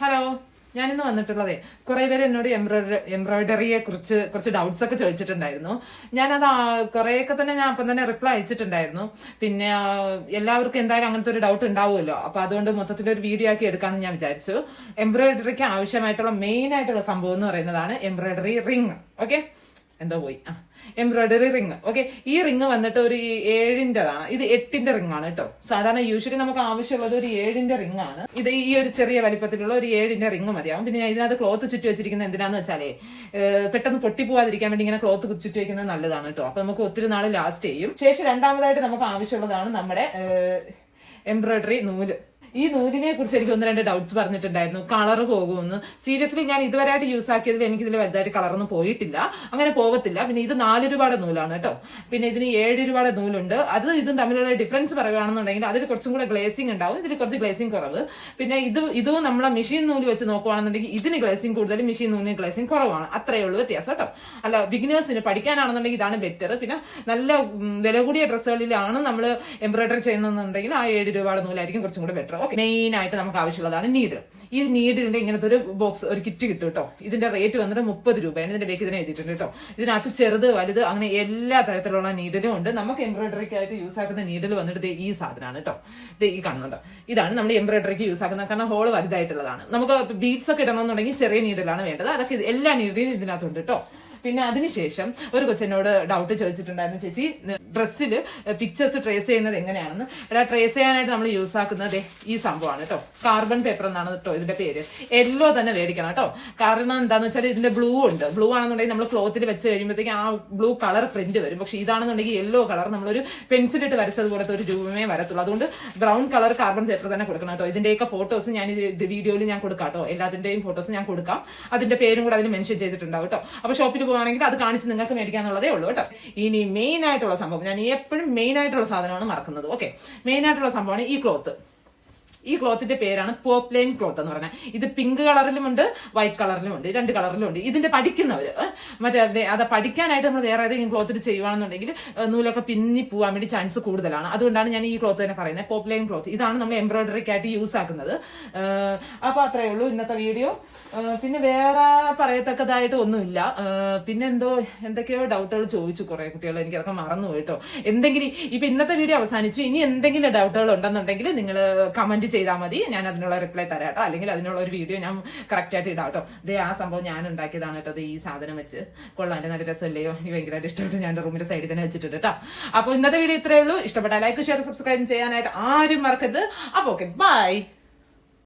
Hello, ഞാനിന്ന് വന്നിട്ടുള്ളതേ കുറെ പേര് എന്നോട് എംബ്രോയിഡറിയെ കുറിച്ച് കുറച്ച് ഡൗട്ട്സ് ഒക്കെ ചോദിച്ചിട്ടുണ്ടായിരുന്നു. ഞാനത് കുറെയൊക്കെ തന്നെ ഞാൻ അപ്പം തന്നെ റിപ്ലൈ അയച്ചിട്ടുണ്ടായിരുന്നു. പിന്നെ എല്ലാവർക്കും എന്തായാലും അങ്ങനത്തെ ഒരു ഡൗട്ട് ഉണ്ടാവുമല്ലോ. അപ്പൊ അതുകൊണ്ട് മൊത്തത്തിലൊരു വീഡിയോ ആക്കി എടുക്കാമെന്ന് ഞാൻ വിചാരിച്ചു. എംബ്രോയിഡറിക്ക് ആവശ്യമായിട്ടുള്ള മെയിൻ ആയിട്ടുള്ള സംഭവം എന്ന് പറയുന്നതാണ് എംബ്രോയിഡറി റിങ്. ഓക്കെ, എന്തോ പോയി എംബ്രോയിഡറി റിങ്. ഓക്കെ, ഈ റിങ് വന്നിട്ട് ഒരു 7-ൻ്റെതാണ്. ഇത് 8-ന്റെ റിങ് ആണ് കേട്ടോ. സാധാരണ യൂഷ്വലി നമുക്ക് ആവശ്യമുള്ളത് ഒരു 7-ന്റെ റിങ് ആണ്. ഇത് ഈ ഒരു ചെറിയ വലിപ്പത്തിലുള്ള ഒരു 7-ന്റെ റിങ് മതിയാവും. പിന്നെ ഇതിനകത്ത് ക്ലോത്ത് ചുറ്റി വെച്ചിരിക്കുന്നത് എന്തിനാന്ന് വെച്ചാലേ പെട്ടെന്ന് പൊട്ടിപ്പോവാതിരിക്കാൻ വേണ്ടി ഇങ്ങനെ ക്ലോത്ത് ചുറ്റി വെക്കുന്നത് നല്ലതാണ് കേട്ടോ. അപ്പൊ നമുക്ക് ഒത്തിരി നാൾ ലാസ്റ്റ് ചെയ്യും. ശേഷം രണ്ടാമതായിട്ട് നമുക്ക് ആവശ്യമുള്ളതാണ് നമ്മുടെ എംബ്രോയിഡറി നൂല്. ഈ നൂലിനെ കുറിച്ച് എനിക്ക് 1-2 ഡൗട്ട്സ് പറഞ്ഞിട്ടുണ്ടായിരുന്നു. കളർ പോകുമെന്ന്. സീരിയസ്ലി ഞാൻ ഇതുവരെയായിട്ട് യൂസ് ആക്കിയതിൽ എനിക്ക് ഇതിൽ വലുതായിട്ട് കളറൊന്നും പോയിട്ടില്ല, അങ്ങനെ പോകത്തില്ല. പിന്നെ ഇത് 4 രൂപയുടെ നൂലാണ് കേട്ടോ. പിന്നെ ഇതിന് 7 രൂപയുടെ നൂലുണ്ട്. ഇതും തമ്മിലുള്ള ഡിഫറൻസ് പറയുകയാണെന്നുണ്ടെങ്കിൽ അതിൽ കുറച്ചും കൂടെ ഗ്ലേസിംഗ് ഉണ്ടാവും, ഇതിൽ കുറച്ച് ഗ്ലേസിംഗ് കുറവ്. പിന്നെ ഇതും നമ്മളെ മെഷീൻ നൂല് വെച്ച് നോക്കുകയാണെന്നുണ്ടെങ്കിൽ ഇതിന് ഗ്ലേസിംഗ് കൂടുതൽ, മെഷീൻ നൂലിന് ഗ്ലേസിംഗ് കുറവാണ്. അത്രയേ ഉള്ളൂ വ്യത്യാസം കേട്ടോ. അല്ല, ബിഗിനേഴ്സിന് പഠിക്കാനാണെന്നുണ്ടെങ്കിൽ ഇതാണ് ബെറ്റർ. പിന്നെ നല്ല വില കൂടിയ ഡ്രസ്സുകളിലാണ് നമ്മൾ എംബ്രോയിഡറി ചെയ്യുന്നുണ്ടെങ്കിൽ ആ 7 രൂപയുടെ നൂലായിരിക്കും കുറച്ചും കൂടെ ബെറ്റർ. മെയിൻ ആയിട്ട് നമുക്ക് ആവശ്യമുള്ളതാണ് നീഡിൽ. ഈ നീഡിലിന്റെ ഇങ്ങനത്തെ ഒരു ബോക്സ്, ഒരു കിറ്റ് കിട്ടും കേട്ടോ. ഇതിന്റെ റേറ്റ് വന്നിട്ട് 30 രൂപയാണ്. ഇതിന്റെ ബേക്ക് ഇതിനെ എഴുതിയിട്ടുണ്ട് കേട്ടോ. ഇതിനകത്ത് ചെറുത് വലുത് അങ്ങനെ എല്ലാ തരത്തിലുള്ള നീഡിലും ഉണ്ട്. നമുക്ക് എംബ്രോയിഡറിക്ക് ആയിട്ട് യൂസ് ആക്കുന്ന നീഡിൽ വന്നിട്ട് ഈ സാധനമാണ് കേട്ടോ. ഇത് ഈ കാണുന്നുണ്ട്, ഇതാണ് നമ്മൾ എംബ്രോയിഡറിക്ക് യൂസ് ആക്കുന്നത്. കാരണം ഹോള് വലുതായിട്ടുള്ളതാണ്. നമുക്ക് ബീഡ്സ് ഒക്കെ ഇടണമെന്നുണ്ടെങ്കിൽ ചെറിയ നീഡിലാണ് വേണ്ടത്. അതൊക്കെ എല്ലാ നീഡിലും ഇതിനകത്തുണ്ട് കേട്ടോ. പിന്നെ അതിനുശേഷം ഒരു കൊച്ചിനോട് ഡൗട്ട് ചോദിച്ചിട്ടുണ്ടായിരുന്നു, ചേച്ചി ഡ്രസ്സിൽ പിക്ചേഴ്സ് ട്രേസ് ചെയ്യുന്നത് എങ്ങനെയാണെന്ന്. ട്രേസ് ചെയ്യാനായിട്ട് നമ്മൾ യൂസ് ആക്കുന്നത് ഈ സംഭവമാണ് കേട്ടോ. കാർബൺ പേപ്പർ എന്നാണ് കേട്ടോ ഇതിന്റെ പേര്. യെല്ലോ തന്നെ മേടിക്കണം കേട്ടോ. കാരണം എന്താന്ന് വെച്ചാൽ ഇതിന്റെ ബ്ലൂ ഉണ്ട്. ബ്ലൂ ആണെന്നുണ്ടെങ്കിൽ നമ്മൾ ക്ലോത്തിൽ വെച്ച് കഴിയുമ്പോഴത്തേക്ക് ആ ബ്ലൂ കളർ പ്രിന്റ് വരും. പക്ഷെ ഇതാണെന്നുണ്ടെങ്കിൽ യെല്ലോ കളർ നമ്മളൊരു പെൻസിലിട്ട് വരച്ചതുപോലത്തെ ഒരു രൂപമേ വരത്തുള്ളൂ. അതുകൊണ്ട് ബ്രൗൺ കളർ കാർബൺ പേപ്പർ തന്നെ കൊടുക്കണം കേട്ടോ. ഇതിന്റെയൊക്കെ ഫോട്ടോസ് ഞാൻ ഇത് വീഡിയോയിൽ ഞാൻ കൊടുക്കാം കേട്ടോ. എല്ലാത്തിന്റെയും ഫോട്ടോസ് ഞാൻ കൊടുക്കാം. അതിന്റെ പേരും കൂടെ അതിൽ മെൻഷൻ ചെയ്തിട്ടുണ്ടാവും കേട്ടോ. അപ്പൊ ഷോപ്പിൽ പോകുകയാണെങ്കിൽ അത് കാണിച്ച് നിങ്ങൾക്ക് മേടിക്കാന്നുള്ളതേ ഉള്ളൂ കേട്ടോ. ഇനി മെയിൻ ആയിട്ടുള്ള സംഭവം, ഞാൻ എപ്പോഴും മെയിൻ ആയിട്ടുള്ള സാധനമാണ് മറക്കുന്നത്. ഓക്കെ, മെയിൻ ആയിട്ടുള്ള സംഭവമാണ് ഈ ക്ലോത്ത്. ഈ ക്ലോത്തിന്റെ പേരാണ് പോപ്ലൈൻ ക്ലോത്ത് എന്ന് പറഞ്ഞാൽ. ഇത് പിങ്ക് കളറിലും ഉണ്ട്, വൈറ്റ് കളറിലും ഉണ്ട്, 2 കളറിലും ഉണ്ട്. ഇതിന്റെ പഠിക്കുന്നവര് അത് പഠിക്കാനായിട്ട് നമ്മൾ വേറെ ഏതെങ്കിലും ക്ലോത്തിൽ ചെയ്യുവാണെന്നുണ്ടെങ്കിൽ നൂലൊക്കെ പിന്നി പോവാൻ വേണ്ടി ചാൻസ് കൂടുതലാണ്. അതുകൊണ്ടാണ് ഞാൻ ഈ ക്ലോത്ത് തന്നെ പറയുന്നത്, പോപ്ലൈൻ ക്ലോത്ത്. ഇതാണ് നമ്മൾ എംബ്രോയിഡറിക്കായിട്ട് യൂസ് ആക്കുന്നത്. അപ്പൊ അത്രയേ ഉള്ളൂ ഇന്നത്തെ വീഡിയോ. പിന്നെ വേറെ പറയത്തക്കതായിട്ട് ഒന്നുമില്ല. പിന്നെ എന്തൊക്കെയോ ഡൗട്ടുകൾ ചോദിച്ചു കുറെ കുട്ടികൾ, എനിക്കതൊക്കെ മറന്നുപോയി കേട്ടോ. എന്തെങ്കിലും ഇപ്പൊ ഇന്നത്തെ വീഡിയോ അവസാനിച്ചു. ഇനി എന്തെങ്കിലും ഡൗട്ടുകൾ ഉണ്ടെന്നുണ്ടെങ്കിൽ നിങ്ങൾ കമന്റ് ചെയ്താൽ മതി, ഞാൻ അതിനുള്ള റിപ്ലൈ തരാം കേട്ടോ. അല്ലെങ്കിൽ അതിനുള്ള ഒരു വീഡിയോ ഞാൻ കറക്റ്റ് ആയിട്ട് ഇടാം കേട്ടോ. ആ സംഭവം ഞാൻ ഉണ്ടാക്കിയതാണ് കേട്ടോ. ഈ സാധനം വെച്ച് കൊള്ളാൻ്റെ നല്ല രസമല്ലയോ, എനിക്ക് ഭയങ്കരമായിട്ട് ഇഷ്ടപ്പെട്ടു. ഞാൻ റൂമിന്റെ സൈഡിൽ തന്നെ വെച്ചിട്ടുണ്ട് കേട്ടോ. അപ്പൊ ഇന്നത്തെ വീഡിയോ ഇത്രയേ ഉള്ളൂ. ഇഷ്ടപ്പെട്ടാൽ ലൈക്ക്, ഷെയർ, സബ്സ്ക്രൈബ് ചെയ്യാനായിട്ട് ആരും മറക്കരുത്. അപ്പൊ ഓക്കെ, ബൈ.